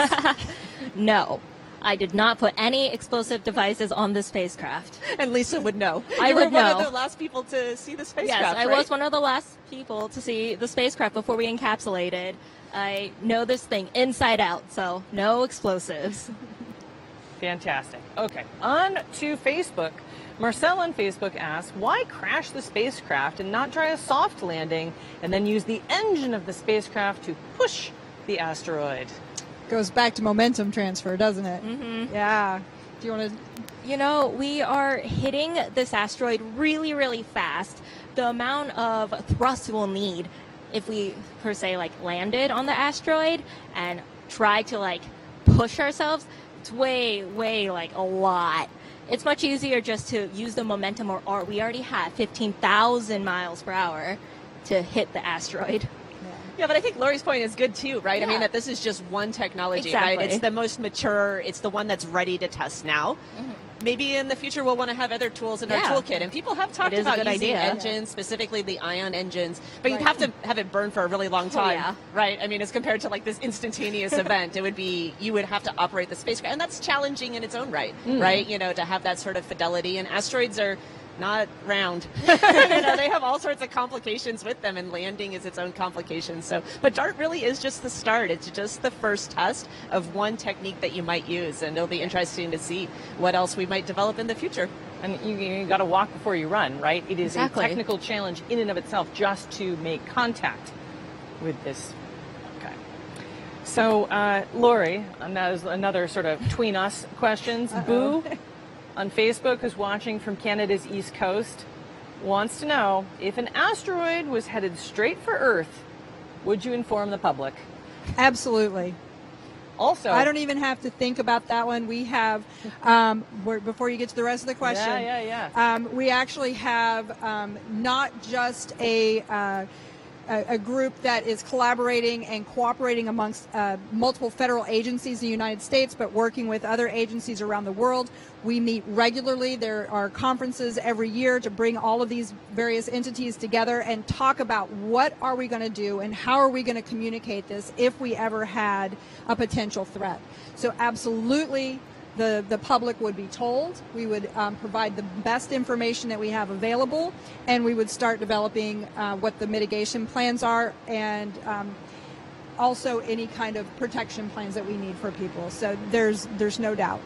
No. I did not put any explosive devices on the spacecraft. And Lisa would know. I would know. You were one of the last people to see the spacecraft, Yes, I right? was one of the last people to see the spacecraft before we encapsulated. I know this thing inside out, so no explosives. Fantastic. Okay, on to Facebook. Marcel on Facebook asks, why crash the spacecraft and not try a soft landing and then use the engine of the spacecraft to push the asteroid? Goes back to momentum transfer, doesn't it? Mm-hmm. Yeah. Do you want to? We are hitting this asteroid really, really fast. The amount of thrust we'll need if we, per se, landed on the asteroid and try to, push ourselves, it's way, a lot. It's much easier just to use the momentum, or we already have 15,000 miles per hour to hit the asteroid. Yeah, but I think Lori's point is good too, right? Yeah. I mean, that this is just one technology, Exactly. right? It's the most mature. It's the one that's ready to test now. Mm-hmm. Maybe in the future we'll want to have other tools in our toolkit. And people have talked about using engines, specifically the ion engines, but you'd have to have it burn for a really long time, right? I mean, as compared to this instantaneous event, you would have to operate the spacecraft. And that's challenging in its own right, right? To have that sort of fidelity. And asteroids are not round. They have all sorts of complications with them, and landing is its own complication. But DART really is just the start. It's just the first test of one technique that you might use, and it'll be interesting to see what else we might develop in the future. And you got to walk before you run, right? It is a technical challenge in and of itself just to make contact with this. Okay. So, Lori, and that is another sort of tween us questions. Boo on Facebook, who's watching from Canada's East Coast, wants to know, if an asteroid was headed straight for Earth, would you inform the public? Absolutely. Also, I don't even have to think about that one. We have, before you get to the rest of the question, we actually have not just a group that is collaborating and cooperating amongst multiple federal agencies in the United States, but working with other agencies around the world. We meet regularly. There are conferences every year to bring all of these various entities together and talk about what are we going to do and how are we going to communicate this if we ever had a potential threat. So absolutely, The public would be told. We would provide the best information that we have available, and we would start developing what the mitigation plans are, and also any kind of protection plans that we need for people. So there's no doubt.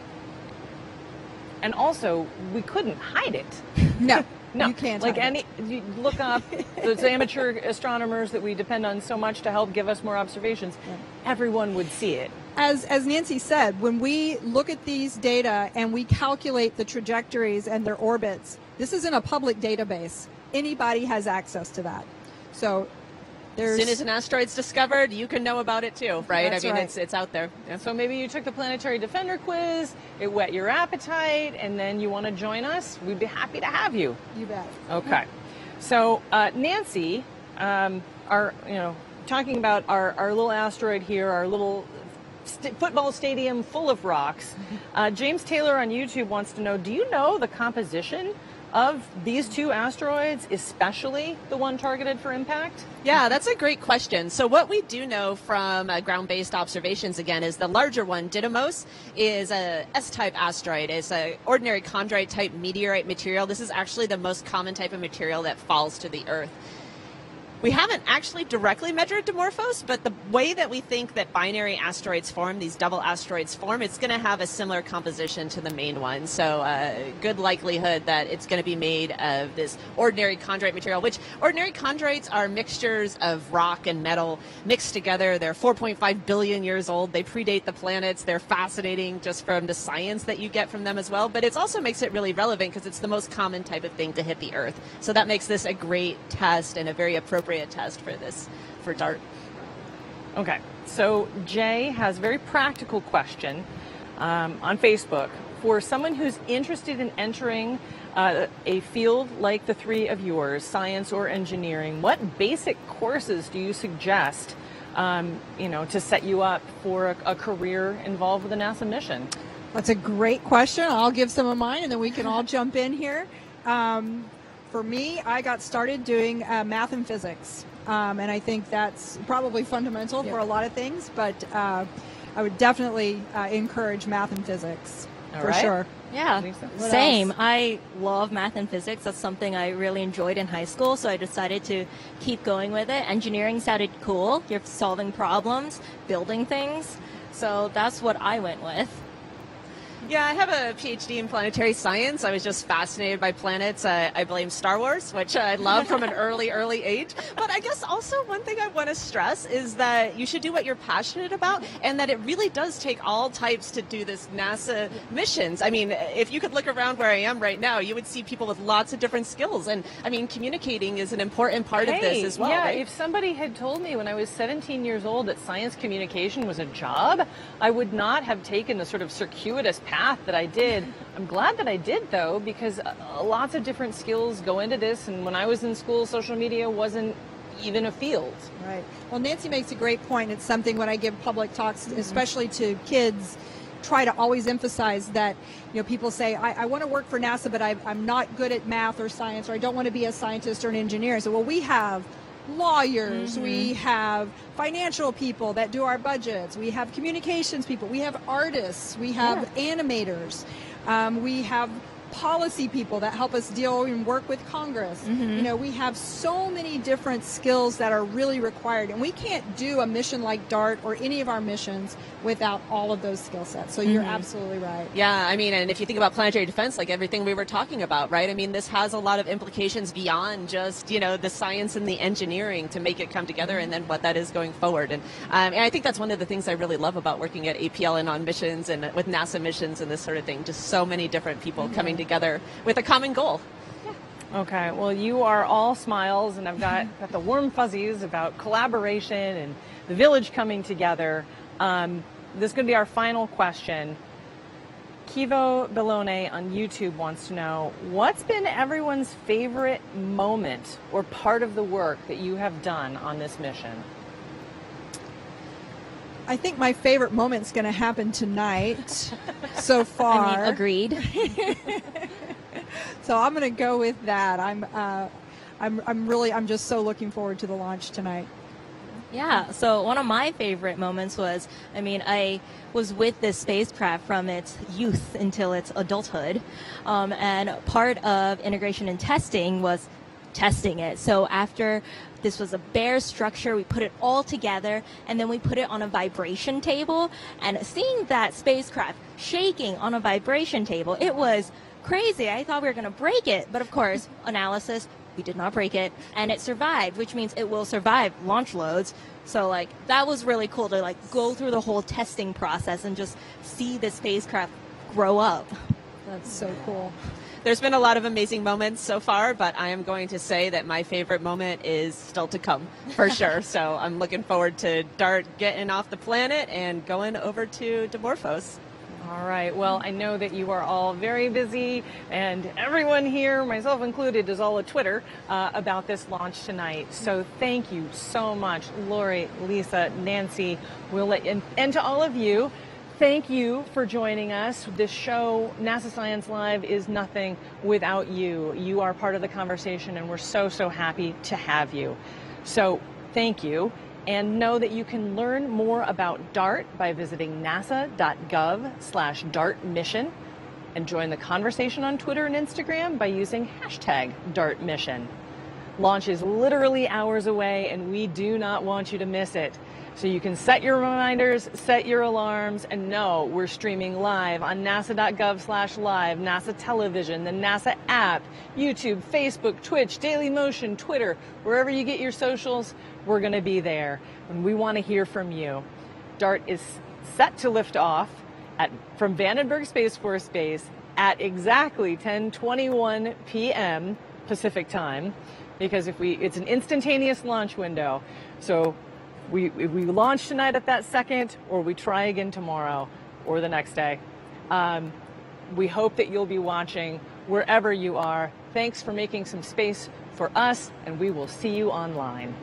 And also, we couldn't hide it. No. No, you can't. Like you look up those amateur astronomers that we depend on so much to help give us more observations. Yeah. Everyone would see it. As Nancy said, when we look at these data and we calculate the trajectories and their orbits, this is in a public database. Anybody has access to that. So as soon as an asteroid's discovered, you can know about it too, right? That's I mean, right. it's out there. Yeah. So maybe you took the Planetary Defender quiz, it whet your appetite, and then you want to join us. We'd be happy to have you. You bet. Okay. So Nancy, talking about our little asteroid here, our little football stadium full of rocks. James Taylor on YouTube wants to know, do you know the composition of these two asteroids, especially the one targeted for impact? Yeah, that's a great question. So what we do know from ground-based observations, again, is the larger one, Didymos, is a S-type asteroid. It's an ordinary chondrite-type meteorite material. This is actually the most common type of material that falls to the Earth. We haven't actually directly measured Dimorphos, but the way that we think that binary asteroids form, these double asteroids form, it's going to have a similar composition to the main one. So good likelihood that it's going to be made of this ordinary chondrite material, which ordinary chondrites are mixtures of rock and metal mixed together. They're 4.5 billion years old. They predate the planets. They're fascinating just from the science that you get from them as well. But it also makes it really relevant because it's the most common type of thing to hit the Earth. So that makes this a great test and a very appropriate test for DART. Okay, so Jay has a very practical question on Facebook. For someone who's interested in entering a field like the three of yours, science or engineering, what basic courses do you suggest to set you up for a career involved with a NASA mission? That's a great question. I'll give some of mine and then we can all jump in here. For me, I got started doing math and physics, and I think that's probably fundamental for a lot of things, but I would definitely encourage math and physics for sure. Yeah, same. I love math and physics. That's something I really enjoyed in high school, so I decided to keep going with it. Engineering sounded cool. You're solving problems, building things, so that's what I went with. Yeah, I have a PhD in planetary science. I was just fascinated by planets. I blame Star Wars, which I love from an early age. But I guess also one thing I want to stress is that you should do what you're passionate about, and that it really does take all types to do this NASA missions. I mean, if you could look around where I am right now, you would see people with lots of different skills. And I mean, communicating is an important part of this as well. Yeah, right? If somebody had told me when I was 17 years old that science communication was a job, I would not have taken the sort of circuitous path that I did. I'm glad that I did, though, because lots of different skills go into this, and when I was in school, social media wasn't even a field. Right. Well, Nancy makes a great point. It's something when I give public talks, especially to kids, try to always emphasize that, people say, I want to work for NASA, but I'm not good at math or science, or I don't want to be a scientist or an engineer. So, well, we have lawyers, we have financial people that do our budgets, we have communications people, we have artists, we have animators, we have policy people that help us deal and work with Congress. We have so many different skills that are really required, and we can't do a mission like DART or any of our missions without all of those skill sets. So you're absolutely right. Yeah, I mean, and if you think about planetary defense, like everything we were talking about, right? I mean, this has a lot of implications beyond just, the science and the engineering to make it come together, and then what that is going forward. And I think that's one of the things I really love about working at APL and on missions and with NASA missions and this sort of thing. Just so many different people coming together with a common goal. Okay, well, you are all smiles, and I've got the warm fuzzies about collaboration and the village coming together. This is going to be our final question. Kivo Bellone on YouTube wants to know, what's been everyone's favorite moment or part of the work that you have done on this mission? I think my favorite moment's going to happen tonight so far. I mean, agreed. So I'm going to go with that. I'm just so looking forward to the launch tonight. Yeah, so one of my favorite moments was, I was with this spacecraft from its youth until its adulthood, and part of integration and testing was testing it. So after this was a bare structure, we put it all together, and then we put it on a vibration table, and seeing that spacecraft shaking on a vibration table, it was crazy. I thought we were going to break it, but of course, analysis, we did not break it, and it survived, which means it will survive launch loads. So that was really cool to go through the whole testing process and just see the spacecraft grow up. That's so cool. There's been a lot of amazing moments so far, but I am going to say that my favorite moment is still to come, for sure. So I'm looking forward to DART getting off the planet and going over to Dimorphos. All right. Well, I know that you are all very busy, and everyone here, myself included, is all at Twitter about this launch tonight. So thank you so much, Lori, Lisa, Nancy, and to all of you. Thank you for joining us. This show, NASA Science Live, is nothing without you. You are part of the conversation, and we're so, so happy to have you. So thank you. And know that you can learn more about DART by visiting nasa.gov/DART mission, and join the conversation on Twitter and Instagram by using #DART mission. Launch is literally hours away, and we do not want you to miss it. So you can set your reminders, set your alarms, and know we're streaming live on nasa.gov/live, NASA television, the NASA app, YouTube, Facebook, Twitch, Dailymotion, Twitter, wherever you get your socials, we're going to be there. And we want to hear from you. DART is set to lift off from Vandenberg Space Force Base at exactly 10:21 p.m. Pacific time, because it's an instantaneous launch window. So we launch tonight at that second, or we try again tomorrow or the next day. We hope that you'll be watching wherever you are. Thanks for making some space for us, and we will see you online.